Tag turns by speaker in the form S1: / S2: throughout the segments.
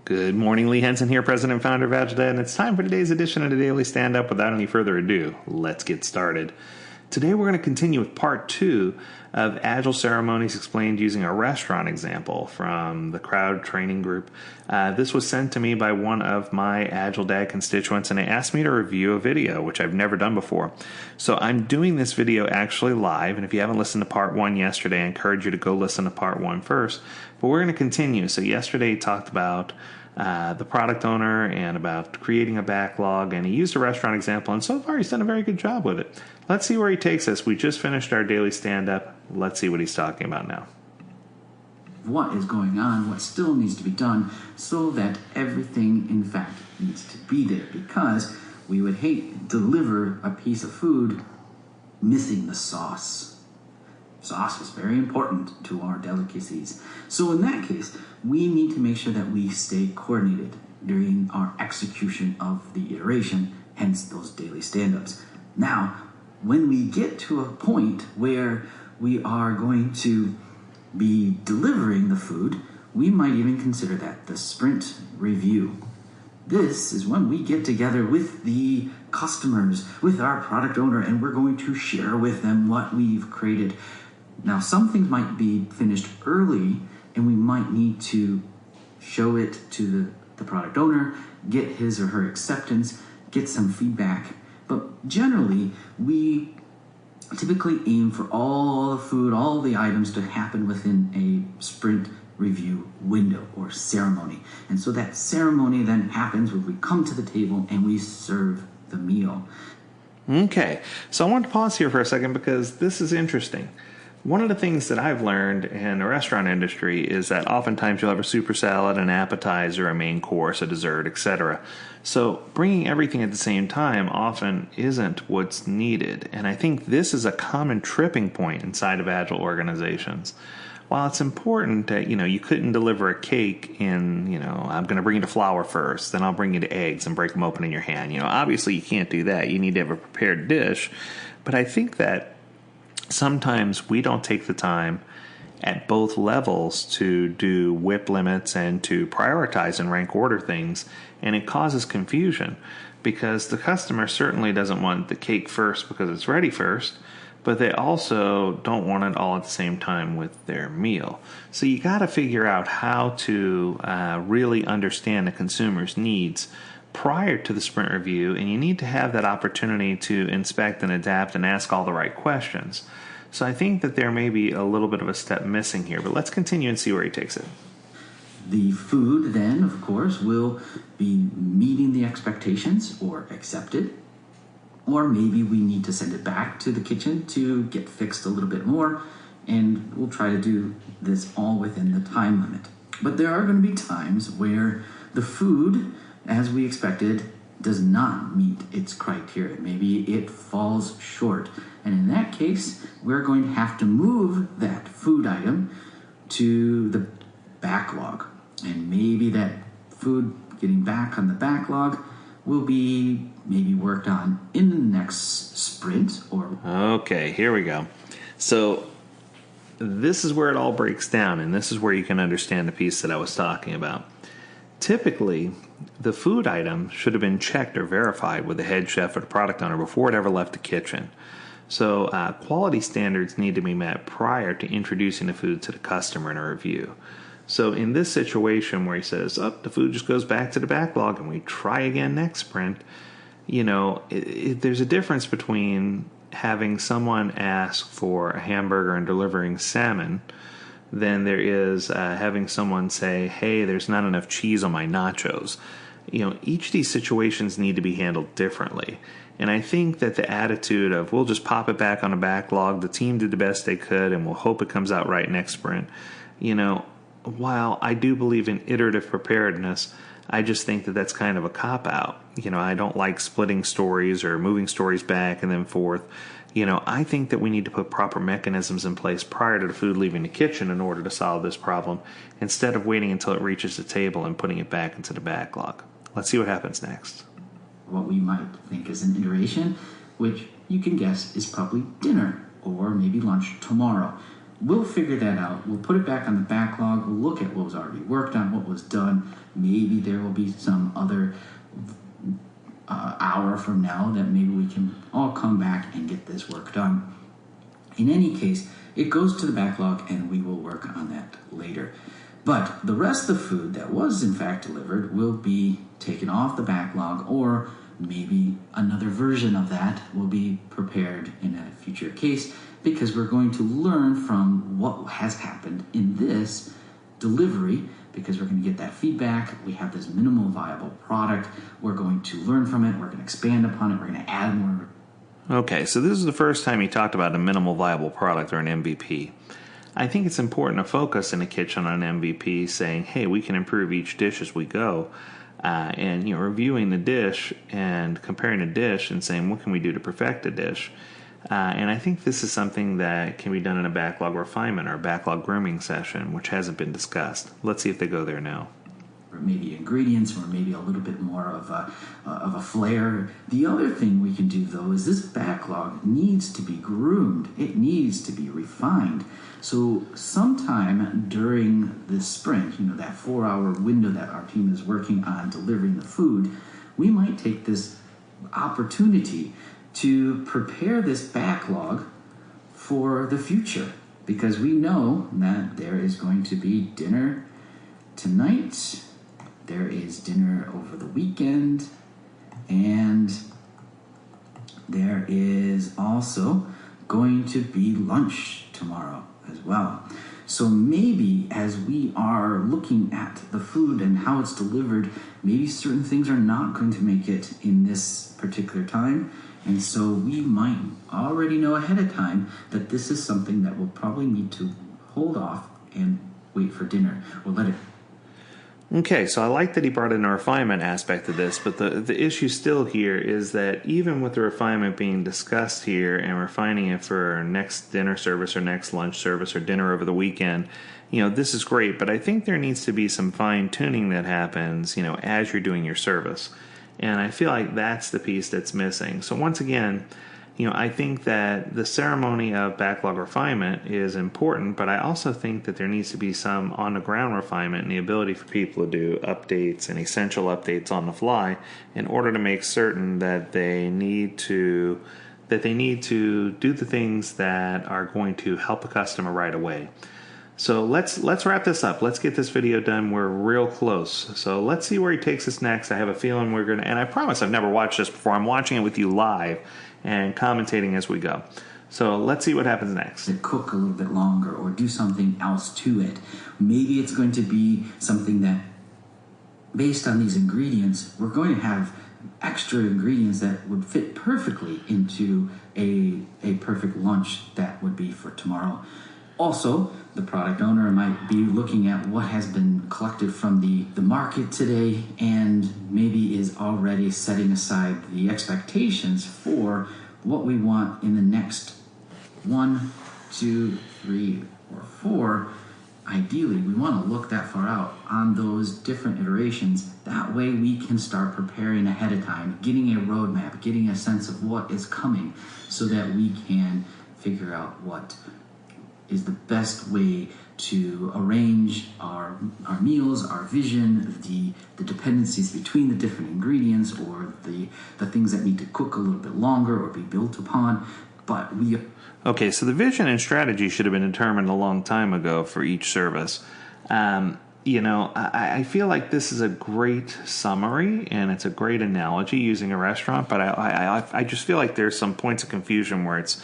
S1: Good morning, Lee Henson here, President and Founder of Agile, and it's time for today's edition of the Daily Stand-Up. Without any further ado, let's get started. Today we're going to continue with part 2 of Agile ceremonies explained using a restaurant example from the crowd training group. This was sent to me by one of my Agile Dad constituents, and they asked me to review a video, which I've never done before. So I'm doing this video actually live, and if you haven't listened to part 1 yesterday, I encourage you to go listen to part 1 first. But we're going to continue. So yesterday he talked about the product owner and about creating a backlog, and he used a restaurant example, and so far he's done a very good job with it. Let's see where he takes us. We just finished our daily stand-up. Let's see what he's talking about now.
S2: What is going on, what still needs to be done, so that everything in fact needs to be there, because we would hate to deliver a piece of food missing the sauce. Sauce is very important to our delicacies. So in that case, we need to make sure that we stay coordinated during our execution of the iteration, hence those daily stand-ups. Now, when we get to a point where we are going to be delivering the food, we might even consider that the sprint review. This is when we get together with the customers, with our product owner, and we're going to share with them what we've created. Now, some things might be finished early, and we might need to show it to the product owner, get his or her acceptance, get some feedback. But generally, we typically aim for all the food, all the items to happen within a sprint review window or ceremony. And so that ceremony then happens when we come to the table and we serve the meal.
S1: Okay, so I want to pause here for a second because this is interesting. One of the things that I've learned in the restaurant industry is that oftentimes you'll have a super salad, an appetizer, a main course, a dessert, etc. So bringing everything at the same time often isn't what's needed. And I think this is a common tripping point inside of Agile organizations. While it's important that, you couldn't deliver a cake in, I'm going to bring you the flour first, then I'll bring you the eggs and break them open in your hand. Obviously you can't do that. You need to have a prepared dish. But I think that sometimes we don't take the time at both levels to do WIP limits and to prioritize and rank order things, and it causes confusion because the customer certainly doesn't want the cake first because it's ready first, but they also don't want it all at the same time with their meal. So you got to figure out how to really understand the consumer's needs prior to the sprint review, and you need to have that opportunity to inspect and adapt and ask all the right questions. So I think that there may be a little bit of a step missing here, but let's continue and see where he takes it.
S2: The food then, of course, will be meeting the expectations or accepted, or maybe we need to send it back to the kitchen to get fixed a little bit more, and we'll try to do this all within the time limit. But there are going to be times where the food, as we expected, does not meet its criteria. Maybe it falls short. And in that case, we're going to have to move that food item to the backlog. And maybe that food getting back on the backlog will be maybe worked on in the next sprint or...
S1: Okay, here we go. So this is where it all breaks down, and this is where you can understand the piece that I was talking about. Typically, the food item should have been checked or verified with the head chef or the product owner before it ever left the kitchen. So quality standards need to be met prior to introducing the food to the customer in a review. So in this situation where he says, the food just goes back to the backlog and we try again next sprint, there's a difference between having someone ask for a hamburger and delivering salmon than there is having someone say, hey, there's not enough cheese on my nachos. Each of these situations need to be handled differently. And I think that the attitude of, we'll just pop it back on a backlog, the team did the best they could, and we'll hope it comes out right next sprint. While I do believe in iterative preparedness, I just think that that's kind of a cop-out. I don't like splitting stories or moving stories back and then forth. I think that we need to put proper mechanisms in place prior to the food leaving the kitchen in order to solve this problem, instead of waiting until it reaches the table and putting it back into the backlog. Let's see what happens next.
S2: What we might think is an iteration, which you can guess is probably dinner or maybe lunch tomorrow. we'll figure that out. We'll put it back on the backlog. We'll look at what was already worked on, what was done. Maybe there will be some other hour from now that maybe we can all come back and get this work done. In any case, it goes to the backlog and we will work on that later. But the rest of the food that was in fact delivered will be taken off the backlog, or maybe another version of that will be prepared in a future case, because we're going to learn from what has happened in this delivery, because we're going to get that feedback. We have this minimal viable product. We're going to learn from it. We're going to expand upon it. We're going to add more.
S1: Okay, so this is the first time you talked about a minimal viable product or an MVP. I think it's important to focus in a kitchen on an MVP, saying, hey, we can improve each dish as we go. And reviewing the dish and comparing a dish and saying, what can we do to perfect a dish? And I think this is something that can be done in a backlog refinement or a backlog grooming session, which hasn't been discussed. Let's see if they go there now.
S2: Or maybe ingredients, or maybe a little bit more of a flair. The other thing we can do, though, is this backlog needs to be groomed. It needs to be refined. So sometime during this sprint, that 4-hour window that our team is working on delivering the food, we might take this opportunity to prepare this backlog for the future, because we know that there is going to be dinner tonight, there is dinner over the weekend, and there is also going to be lunch tomorrow as well. So maybe as we are looking at the food and how it's delivered, maybe certain things are not going to make it in this particular time. And so we might already know ahead of time that this is something that we'll probably need to hold off and wait for dinner, or let it.
S1: Okay, so I like that he brought in a refinement aspect of this, but the issue still here is that even with the refinement being discussed here and refining it for next dinner service or next lunch service or dinner over the weekend, this is great, but I think there needs to be some fine-tuning that happens, as you're doing your service. And I feel like that's the piece that's missing. So once again, I think that the ceremony of backlog refinement is important, but I also think that there needs to be some on-the-ground refinement and the ability for people to do updates and essential updates on the fly in order to make certain that they need to do the things that are going to help a customer right away. So let's wrap this up. Let's get this video done. We're real close. So let's see where he takes us next. I have a feeling we're going to, and I promise I've never watched this before. I'm watching it with you live and commentating as we go. So let's see what happens next.
S2: To cook a little bit longer or do something else to it. Maybe it's going to be something that, based on these ingredients, we're going to have extra ingredients that would fit perfectly into a perfect lunch that would be for tomorrow. Also, the product owner might be looking at what has been collected from the market today and maybe is already setting aside the expectations for what we want in the next 1, 2, 3, or 4. Ideally, we want to look that far out on those different iterations. That way we can start preparing ahead of time, getting a roadmap, getting a sense of what is coming so that we can figure out what is the best way to arrange our meals, our vision, the dependencies between the different ingredients, or the things that need to cook a little bit longer or be built upon. But
S1: Okay, so the vision and strategy should have been determined a long time ago for each service. I feel like this is a great summary and it's a great analogy using a restaurant, but I just feel like there's some points of confusion where it's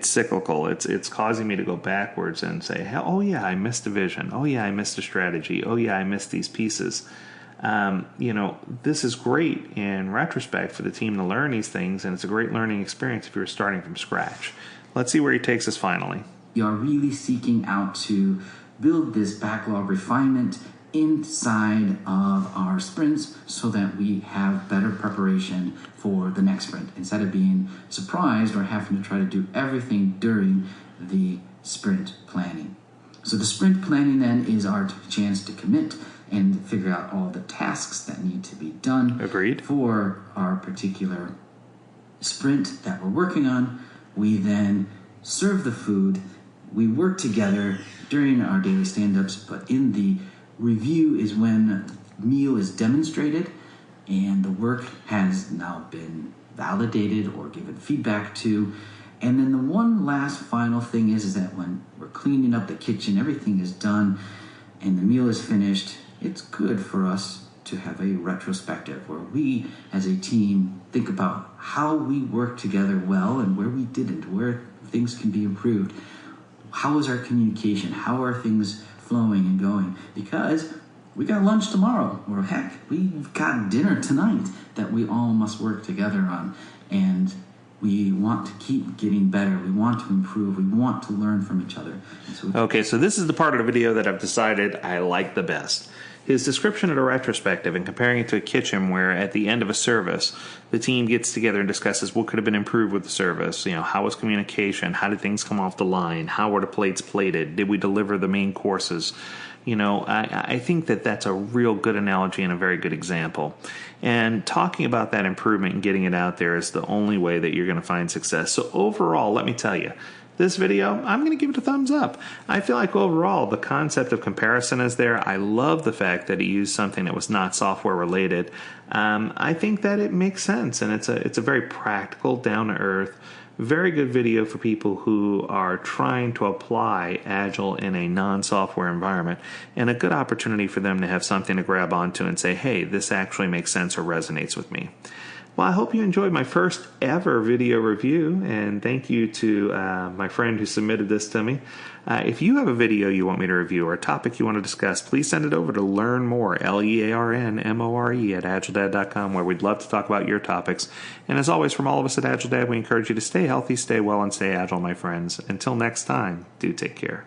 S1: cyclical. It's causing me to go backwards and say, oh yeah, I missed a vision. Oh yeah, I missed a strategy. Oh yeah, I missed these pieces. This is great in retrospect for the team to learn these things, and it's a great learning experience if you're starting from scratch. Let's see where he takes us finally.
S2: We are really seeking out to build this backlog refinement inside of our sprints so that we have better preparation for the next sprint, instead of being surprised or having to try to do everything during the sprint planning. So the sprint planning then is our chance to commit and figure out all the tasks that need to be done.
S1: Agreed.
S2: For our particular sprint that we're working on. We then serve the food. we work together during our daily stand-ups, but in the review is when meal is demonstrated and the work has now been validated or given feedback to. And then the one last final thing is that when we're cleaning up the kitchen, everything is done and the meal is finished, it's good for us to have a retrospective where we as a team think about how we work together well and where we didn't, where things can be improved. How is our communication? How are things flowing and going? Because we got lunch tomorrow, or heck, we've got dinner tonight that we all must work together on. And we want to keep getting better. We want to improve. We want to learn from each other.
S1: Okay, so this is the part of the video that I've decided I like the best. His description of a retrospective and comparing it to a kitchen where at the end of a service, the team gets together and discusses what could have been improved with the service. How was communication? How did things come off the line? How were the plates plated? Did we deliver the main courses? I think that that's a real good analogy and a very good example. And talking about that improvement and getting it out there is the only way that you're going to find success. So overall, let me tell you, this video, I'm going to give it a thumbs up. I feel like overall, the concept of comparison is there. I love the fact that he used something that was not software related. I think that it makes sense, and it's a very practical, down-to-earth, very good video for people who are trying to apply Agile in a non-software environment, and a good opportunity for them to have something to grab onto and say, hey, this actually makes sense or resonates with me. Well, I hope you enjoyed my first ever video review, and thank you to my friend who submitted this to me. If you have a video you want me to review or a topic you want to discuss, please send it over to learnmore, LEARNMORE, at agiledad.com, where we'd love to talk about your topics. And as always, from all of us at Agile Dad, we encourage you to stay healthy, stay well, and stay agile, my friends. Until next time, do take care.